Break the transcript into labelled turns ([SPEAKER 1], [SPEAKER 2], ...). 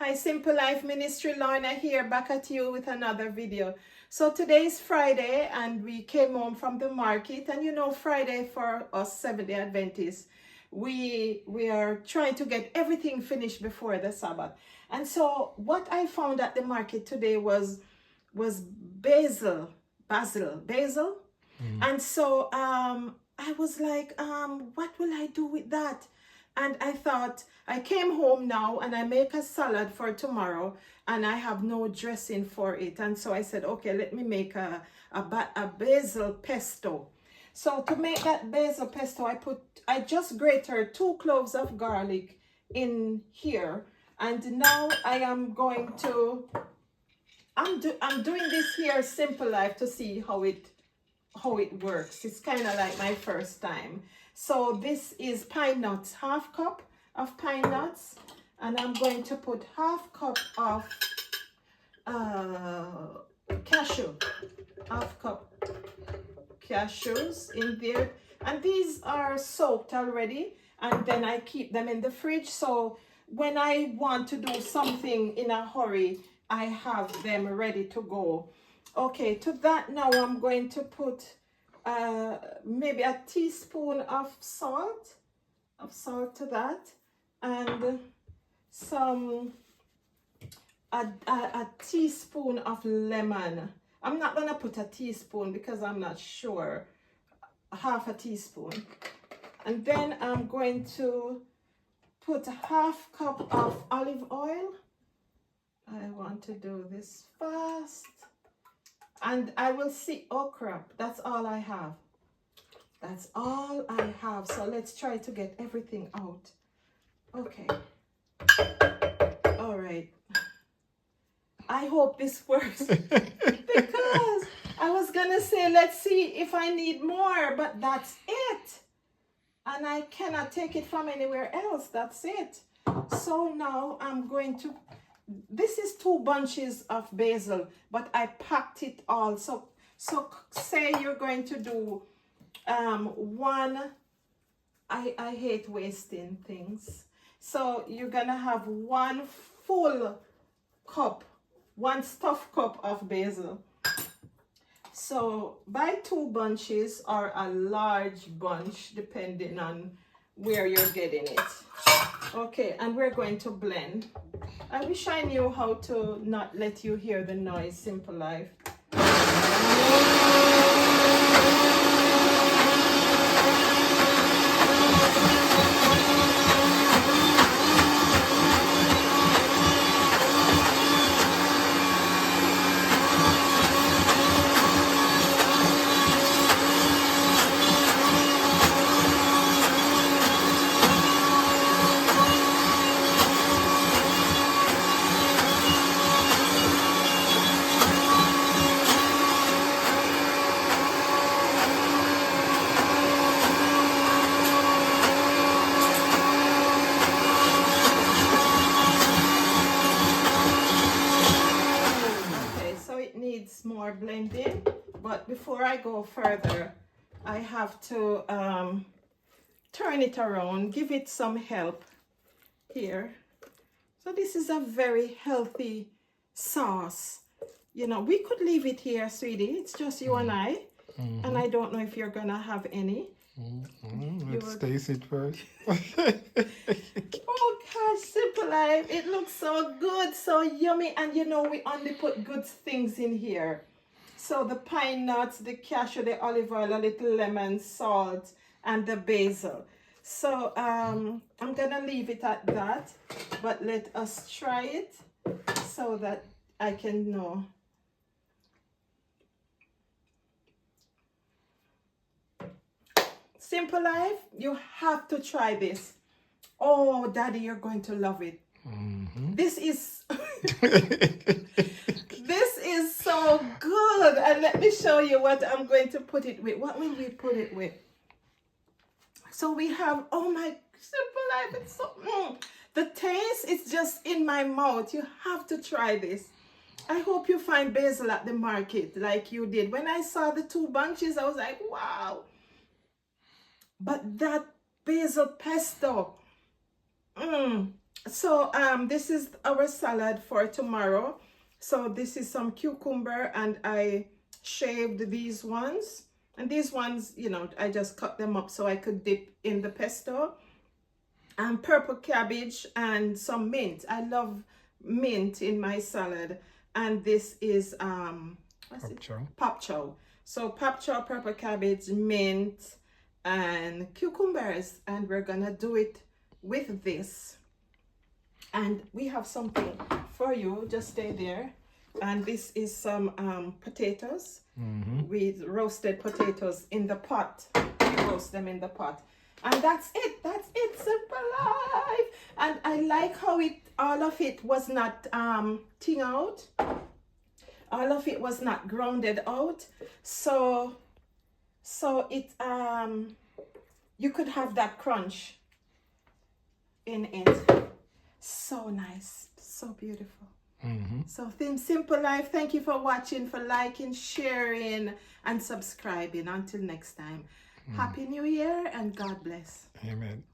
[SPEAKER 1] Hi, Simple Life Ministry, Lorna here, back at you with another video. So today is Friday and we came home from the market, and you know, Friday for us Seventh-day Adventists, we are trying to get everything finished before the Sabbath. And so what I found at the market today was basil. And so I was like, what will I do with that? And I thought, I came home now and I make a salad for tomorrow and I have no dressing for it. And so I said, okay, let me make a basil pesto. So to make that basil pesto, I just grated 2 cloves of garlic in here. And now I am going to, I'm doing this here Simple Life to see how it works. It's kind of like my first time. So this is pine nuts, 1/2 cup of pine nuts, and I'm going to put 1/2 cup of cashew, 1/2 cup cashews in there, and these are soaked already, and then I keep them in the fridge, so when I want to do something in a hurry, I have them ready to go. Okay, to that now I'm going to put maybe a teaspoon of salt to that, and a teaspoon of lemon. I'm not gonna put a teaspoon because I'm not sure. 1/2 teaspoon. And then I'm going to put 1/2 cup of olive oil. I want to do this fast. And I will see, oh crap, that's all I have. That's all I have. So let's try to get everything out. Okay. All right. I hope this works. Because I was gonna say, let's see if I need more, but that's it. And I cannot take it from anywhere else. That's it. So now I'm going to, this is 2 bunches of basil, but I packed it all. So say you're going to do one, I hate wasting things. So you're gonna have 1 full cup, 1 stuffed cup of basil. So buy 2 bunches or a large bunch depending on where you're getting it. Okay, and we're going to blend. I wish I knew how to not let you hear the noise, Simple Life. More blending, but before I go further, I have to turn it around, give it some help here. So this is a very healthy sauce. You know, we could leave it here, sweetie. It's just you and I, and I don't know if you're gonna have any.
[SPEAKER 2] Let's taste it first.
[SPEAKER 1] Oh gosh, Simple Life, it looks so good, so yummy. And you know, we only put good things in here. So the pine nuts, the cashew, the olive oil, a little lemon, salt, and the basil. So I'm gonna leave it at that, but let us try it so that I can know. Simple Life, you have to try this. Oh, Daddy, you're going to love it. This is this is so good. And let me show you what I'm going to put it with. What will we put it with? So we have, oh my, Simple Life, it's so the taste is just in my mouth. You have to try this. I hope you find basil at the market like you did. When I saw the 2 bunches, I was like, wow. But that basil pesto, So this is our salad for tomorrow. So this is some cucumber, and I shaved these ones. And these ones, you know, I just cut them up so I could dip in the pesto. And purple cabbage and some mint. I love mint in my salad. And this is what's it? Pop chow. So pop chow, purple cabbage, mint, and cucumbers. And we're gonna do it with this. And we have something for you. Just stay there. And this is some potatoes. With roasted potatoes in the pot. Roast them in the pot. And that's it. That's it. Simple life. And I like how all of it was not ting out. All of it was not grounded out. So it you could have that crunch in it. So nice. So beautiful. So Simple Life, thank you for watching, for liking, sharing, and subscribing. Until next time, Happy New Year and God bless.
[SPEAKER 2] Amen.